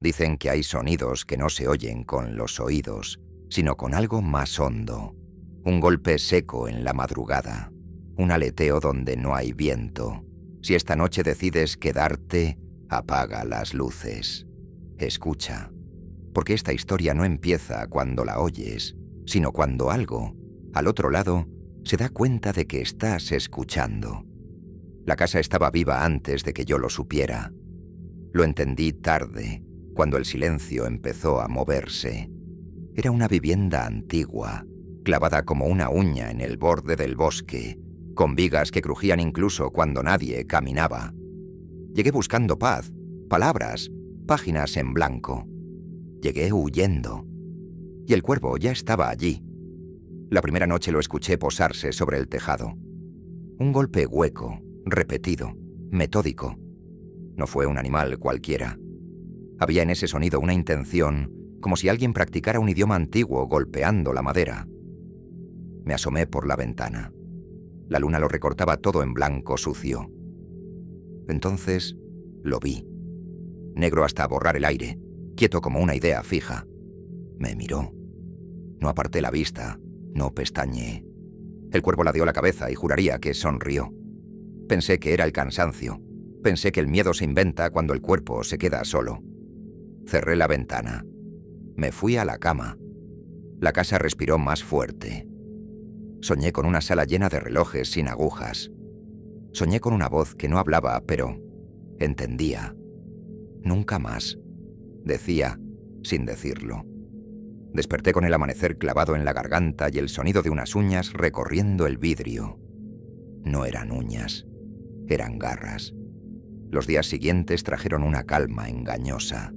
Dicen que hay sonidos que no se oyen con los oídos, sino con algo más hondo. Un golpe seco en la madrugada, un aleteo donde no hay viento. Si esta noche decides quedarte, apaga las luces. Escucha, porque esta historia no empieza cuando la oyes, sino cuando algo, al otro lado, se da cuenta de que estás escuchando. La casa estaba viva antes de que yo lo supiera. Lo entendí tarde, cuando el silencio empezó a moverse. Era una vivienda antigua, clavada como una uña en el borde del bosque, con vigas que crujían incluso cuando nadie caminaba. Llegué buscando paz, palabras, páginas en blanco. Llegué huyendo. Y el cuervo ya estaba allí. La primera noche lo escuché posarse sobre el tejado. Un golpe hueco, repetido, metódico. No fue un animal cualquiera. Había en ese sonido una intención, como si alguien practicara un idioma antiguo golpeando la madera. Me asomé por la ventana. La luna lo recortaba todo en blanco sucio. Entonces lo vi. Negro hasta borrar el aire, quieto como una idea fija. Me miró. No aparté la vista, no pestañeé. El cuervo ladeó la cabeza y juraría que sonrió. Pensé que era el cansancio. Pensé que el miedo se inventa cuando el cuerpo se queda solo. Cerré la ventana. Me fui a la cama. La casa respiró más fuerte. Soñé con una sala llena de relojes sin agujas. Soñé con una voz que no hablaba, pero entendía. Nunca más. Decía, sin decirlo. Desperté con el amanecer clavado en la garganta y el sonido de unas uñas recorriendo el vidrio. No eran uñas, eran garras. Los días siguientes trajeron una calma engañosa.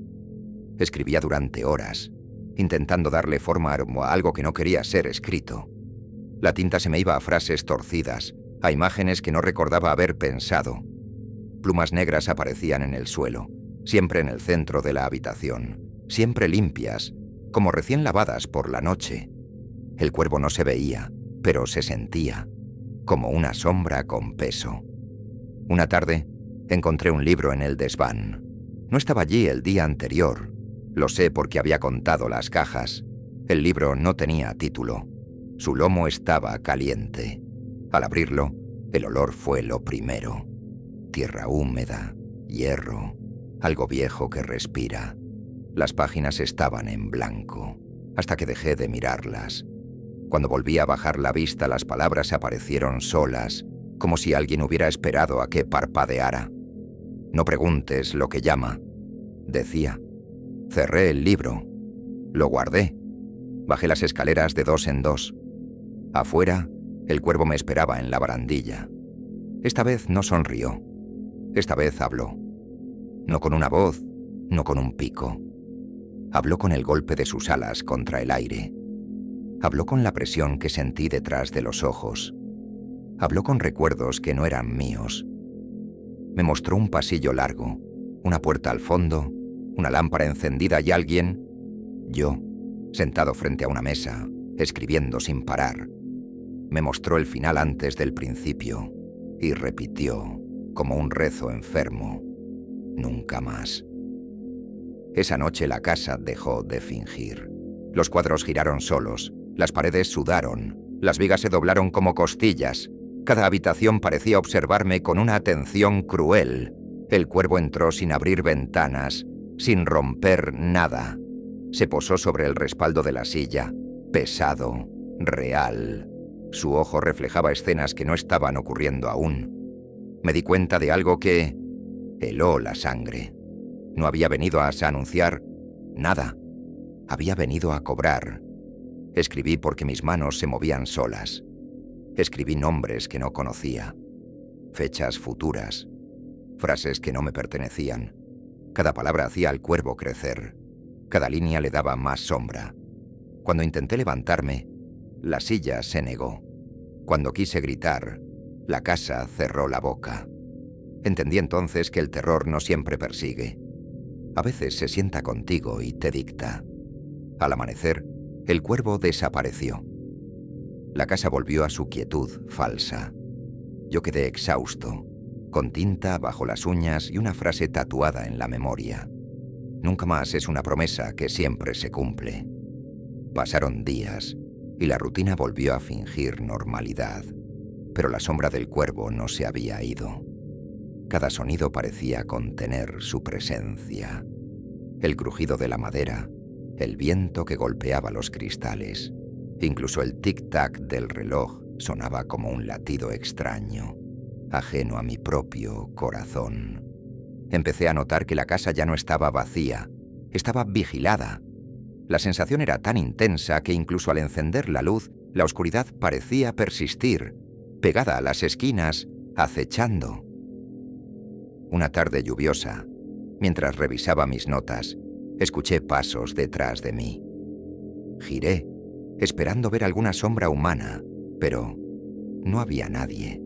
Escribía durante horas, intentando darle forma a algo que no quería ser escrito. La tinta se me iba a frases torcidas, a imágenes que no recordaba haber pensado. Plumas negras aparecían en el suelo, siempre en el centro de la habitación, siempre limpias, como recién lavadas por la noche. El cuervo no se veía, pero se sentía, como una sombra con peso. Una tarde, encontré un libro en el desván. No estaba allí el día anterior. Lo sé porque había contado las cajas. El libro no tenía título. Su lomo estaba caliente. Al abrirlo, el olor fue lo primero. Tierra húmeda, hierro, algo viejo que respira. Las páginas estaban en blanco, hasta que dejé de mirarlas. Cuando volví a bajar la vista, las palabras aparecieron solas, como si alguien hubiera esperado a que parpadeara. No preguntes lo que llama, decía. Cerré el libro. Lo guardé. Bajé las escaleras de 2 en 2. Afuera, el cuervo me esperaba en la barandilla. Esta vez no sonrió. Esta vez habló. No con una voz, no con un pico. Habló con el golpe de sus alas contra el aire. Habló con la presión que sentí detrás de los ojos. Habló con recuerdos que no eran míos. Me mostró un pasillo largo, una puerta al fondo, una lámpara encendida y alguien, yo, sentado frente a una mesa, escribiendo sin parar. Me mostró el final antes del principio y repitió, como un rezo enfermo, nunca más. Esa noche la casa dejó de fingir. Los cuadros giraron solos, las paredes sudaron, las vigas se doblaron como costillas. Cada habitación parecía observarme con una atención cruel. El cuervo entró sin abrir ventanas, sin romper nada. Se posó sobre el respaldo de la silla, pesado, real. Su ojo reflejaba escenas que no estaban ocurriendo aún. Me di cuenta de algo que heló la sangre. No había venido a anunciar nada. Había venido a cobrar. Escribí porque mis manos se movían solas. Escribí nombres que no conocía. Fechas futuras. Frases que no me pertenecían. Cada palabra hacía al cuervo crecer. Cada línea le daba más sombra. Cuando intenté levantarme, la silla se negó. Cuando quise gritar, la casa cerró la boca. Entendí entonces que el terror no siempre persigue. A veces se sienta contigo y te dicta. Al amanecer, el cuervo desapareció. La casa volvió a su quietud falsa. Yo quedé exhausto, con tinta bajo las uñas y una frase tatuada en la memoria. Nunca más es una promesa que siempre se cumple. Pasaron días y la rutina volvió a fingir normalidad, pero la sombra del cuervo no se había ido. Cada sonido parecía contener su presencia. El crujido de la madera, el viento que golpeaba los cristales, incluso el tic-tac del reloj sonaba como un latido extraño, ajeno a mi propio corazón. Empecé a notar que la casa ya no estaba vacía, estaba vigilada. La sensación era tan intensa que incluso al encender la luz, la oscuridad parecía persistir, pegada a las esquinas, acechando. Una tarde lluviosa, mientras revisaba mis notas, escuché pasos detrás de mí. Giré, esperando ver alguna sombra humana, pero no había nadie.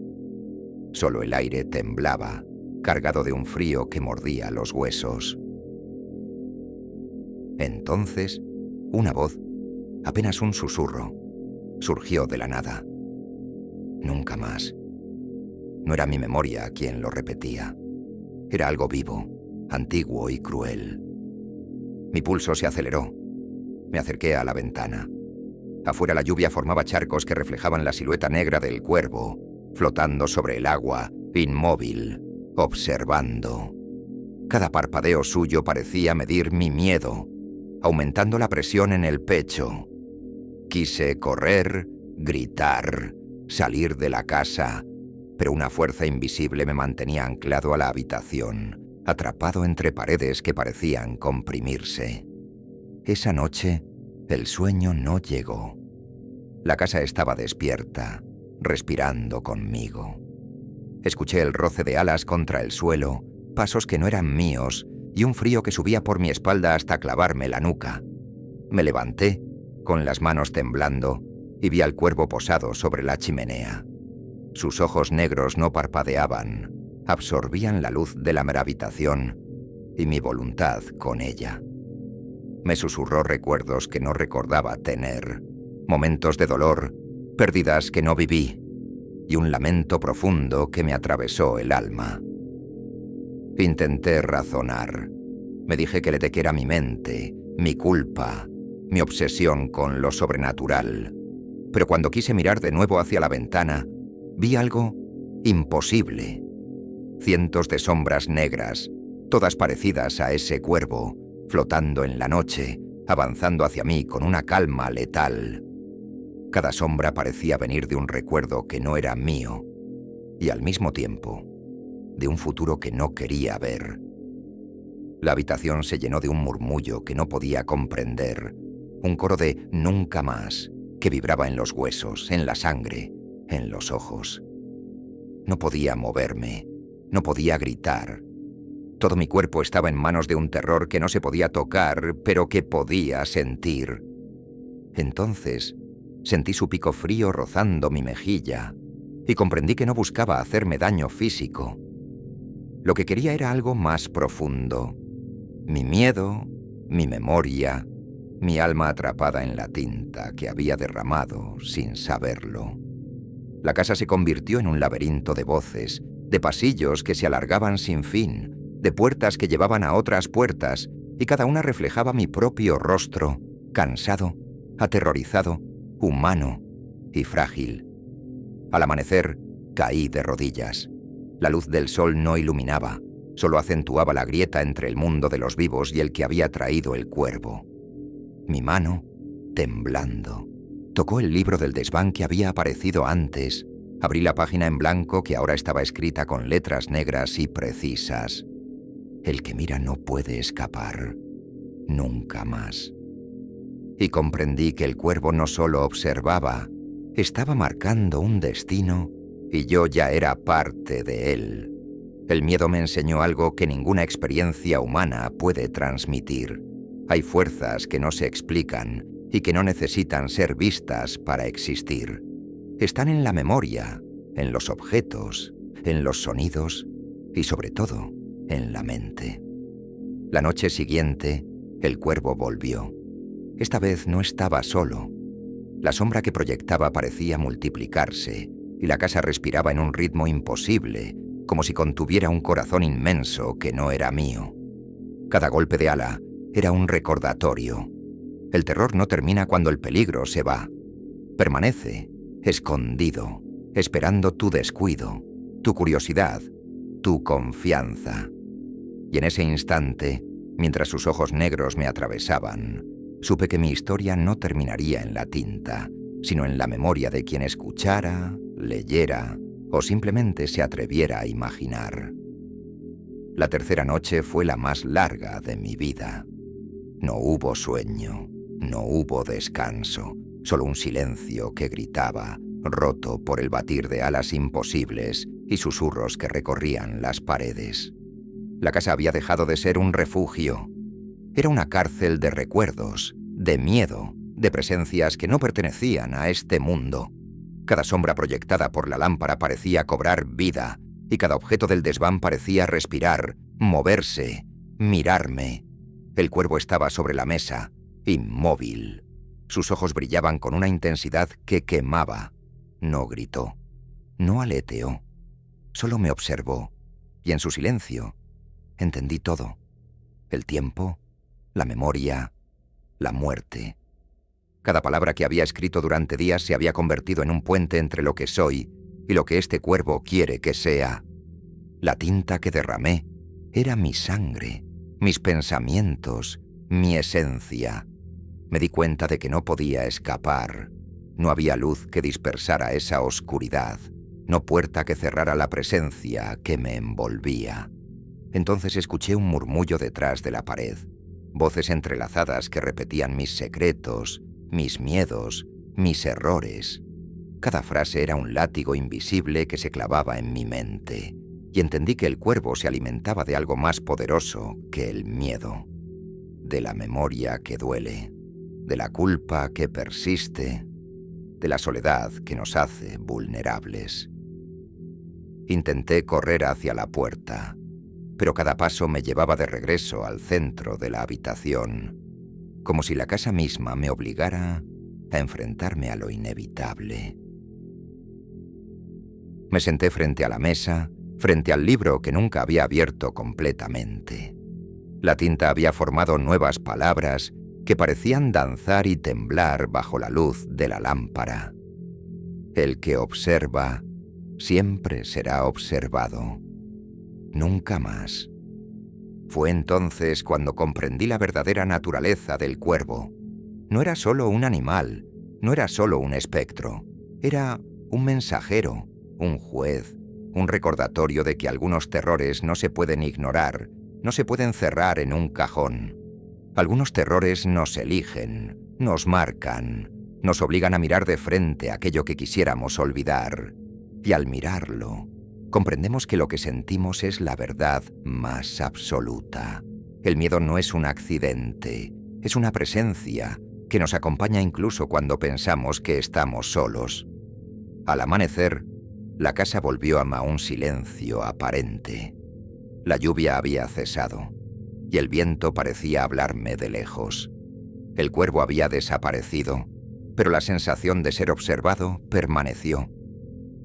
Solo el aire temblaba, cargado de un frío que mordía los huesos. Entonces, una voz, apenas un susurro, surgió de la nada. Nunca más. No era mi memoria quien lo repetía. Era algo vivo, antiguo y cruel. Mi pulso se aceleró. Me acerqué a la ventana. Afuera la lluvia formaba charcos que reflejaban la silueta negra del cuervo, flotando sobre el agua, inmóvil, observando. Cada parpadeo suyo parecía medir mi miedo, aumentando la presión en el pecho. Quise correr, gritar, salir de la casa, pero una fuerza invisible me mantenía anclado a la habitación, atrapado entre paredes que parecían comprimirse. Esa noche, el sueño no llegó. La casa estaba despierta, respirando conmigo. Escuché el roce de alas contra el suelo, pasos que no eran míos y un frío que subía por mi espalda hasta clavarme la nuca. Me levanté, con las manos temblando, y vi al cuervo posado sobre la chimenea. Sus ojos negros no parpadeaban, absorbían la luz de la mera habitación y mi voluntad con ella. Me susurró recuerdos que no recordaba tener, momentos de dolor, pérdidas que no viví, y un lamento profundo que me atravesó el alma. Intenté razonar. Me dije que le era mi mente, mi culpa, mi obsesión con lo sobrenatural. Pero cuando quise mirar de nuevo hacia la ventana, vi algo imposible. Cientos de sombras negras, todas parecidas a ese cuervo, flotando en la noche, avanzando hacia mí con una calma letal. Cada sombra parecía venir de un recuerdo que no era mío, y al mismo tiempo, de un futuro que no quería ver. La habitación se llenó de un murmullo que no podía comprender, un coro de nunca más, que vibraba en los huesos, en la sangre, en los ojos. No podía moverme, no podía gritar. Todo mi cuerpo estaba en manos de un terror que no se podía tocar, pero que podía sentir. Entonces, sentí su pico frío rozando mi mejilla y comprendí que no buscaba hacerme daño físico. Lo que quería era algo más profundo. Mi miedo, mi memoria, mi alma atrapada en la tinta que había derramado sin saberlo. La casa se convirtió en un laberinto de voces, de pasillos que se alargaban sin fin, de puertas que llevaban a otras puertas, y cada una reflejaba mi propio rostro, cansado, aterrorizado, humano y frágil. Al amanecer, caí de rodillas. La luz del sol no iluminaba, solo acentuaba la grieta entre el mundo de los vivos y el que había traído el cuervo. Mi mano, temblando, tocó el libro del desván que había aparecido antes. Abrí la página en blanco que ahora estaba escrita con letras negras y precisas. El que mira no puede escapar, nunca más. Y comprendí que el cuervo no solo observaba, estaba marcando un destino y yo ya era parte de él. El miedo me enseñó algo que ninguna experiencia humana puede transmitir. Hay fuerzas que no se explican y que no necesitan ser vistas para existir. Están en la memoria, en los objetos, en los sonidos y sobre todo en la mente. La noche siguiente, el cuervo volvió. Esta vez no estaba solo. La sombra que proyectaba parecía multiplicarse y la casa respiraba en un ritmo imposible, como si contuviera un corazón inmenso que no era mío. Cada golpe de ala Era un recordatorio. El terror no termina cuando el peligro se va. Permanece, escondido, esperando tu descuido, tu curiosidad, tu confianza. Y en ese instante, mientras sus ojos negros me atravesaban, supe que mi historia no terminaría en la tinta, sino en la memoria de quien escuchara, leyera o simplemente se atreviera a imaginar. La tercera noche fue la más larga de mi vida. No hubo sueño, no hubo descanso, solo un silencio que gritaba, roto por el batir de alas imposibles y susurros que recorrían las paredes. La casa había dejado de ser un refugio. Era una cárcel de recuerdos, de miedo, de presencias que no pertenecían a este mundo. Cada sombra proyectada por la lámpara parecía cobrar vida, y cada objeto del desván parecía respirar, moverse, mirarme. El cuervo estaba sobre la mesa, inmóvil. Sus ojos brillaban con una intensidad que quemaba. No gritó, no aleteó, solo me observó, y en su silencio entendí todo. El tiempo, la memoria, la muerte. Cada palabra que había escrito durante días se había convertido en un puente entre lo que soy y lo que este cuervo quiere que sea. La tinta que derramé era mi sangre, mis pensamientos, mi esencia. Me di cuenta de que no podía escapar. No había luz que dispersara esa oscuridad, no puerta que cerrara la presencia que me envolvía. Entonces escuché un murmullo detrás de la pared, voces entrelazadas que repetían mis secretos, mis miedos, mis errores. Cada frase era un látigo invisible que se clavaba en mi mente, y entendí que el cuervo se alimentaba de algo más poderoso que el miedo, de la memoria que duele, de la culpa que persiste, de la soledad que nos hace vulnerables. Intenté correr hacia la puerta, pero cada paso me llevaba de regreso al centro de la habitación, como si la casa misma me obligara a enfrentarme a lo inevitable. Me senté frente a la mesa, frente al libro que nunca había abierto completamente. La tinta había formado nuevas palabras que parecían danzar y temblar bajo la luz de la lámpara. El que observa siempre será observado. Nunca más. Fue entonces cuando comprendí la verdadera naturaleza del cuervo. No era solo un animal, no era solo un espectro. Era un mensajero, un juez, un recordatorio de que algunos terrores no se pueden ignorar, no se pueden cerrar en un cajón. Algunos terrores nos eligen, nos marcan, nos obligan a mirar de frente aquello que quisiéramos olvidar. Y al mirarlo, comprendemos que lo que sentimos es la verdad más absoluta. El miedo no es un accidente, es una presencia que nos acompaña incluso cuando pensamos que estamos solos. Al amanecer, la casa volvió a un silencio aparente. La lluvia había cesado, y el viento parecía hablarme de lejos. El cuervo había desaparecido, pero la sensación de ser observado permaneció.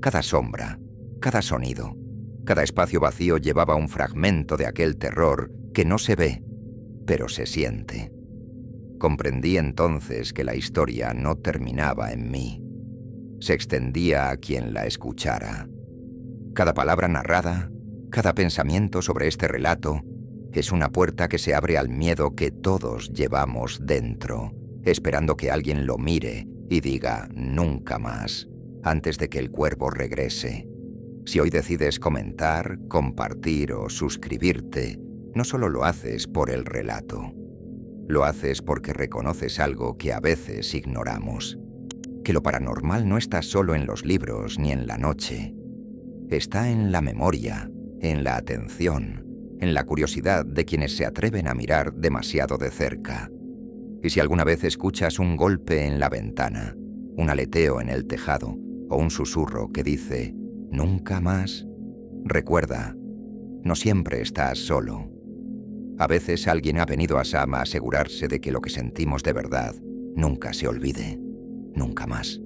Cada sombra, cada sonido, cada espacio vacío llevaba un fragmento de aquel terror que no se ve, pero se siente. Comprendí entonces que la historia no terminaba en mí. Se extendía a quien la escuchara. Cada palabra narrada, cada pensamiento sobre este relato, es una puerta que se abre al miedo que todos llevamos dentro, esperando que alguien lo mire y diga nunca más, antes de que el cuervo regrese. Si hoy decides comentar, compartir o suscribirte, no solo lo haces por el relato. Lo haces porque reconoces algo que a veces ignoramos. Que lo paranormal no está solo en los libros ni en la noche. Está en la memoria, en la atención, en la curiosidad de quienes se atreven a mirar demasiado de cerca. Y si alguna vez escuchas un golpe en la ventana, un aleteo en el tejado o un susurro que dice «nunca más», recuerda, no siempre estás solo. A veces alguien ha venido a Sam a asegurarse de que lo que sentimos de verdad nunca se olvide, nunca más.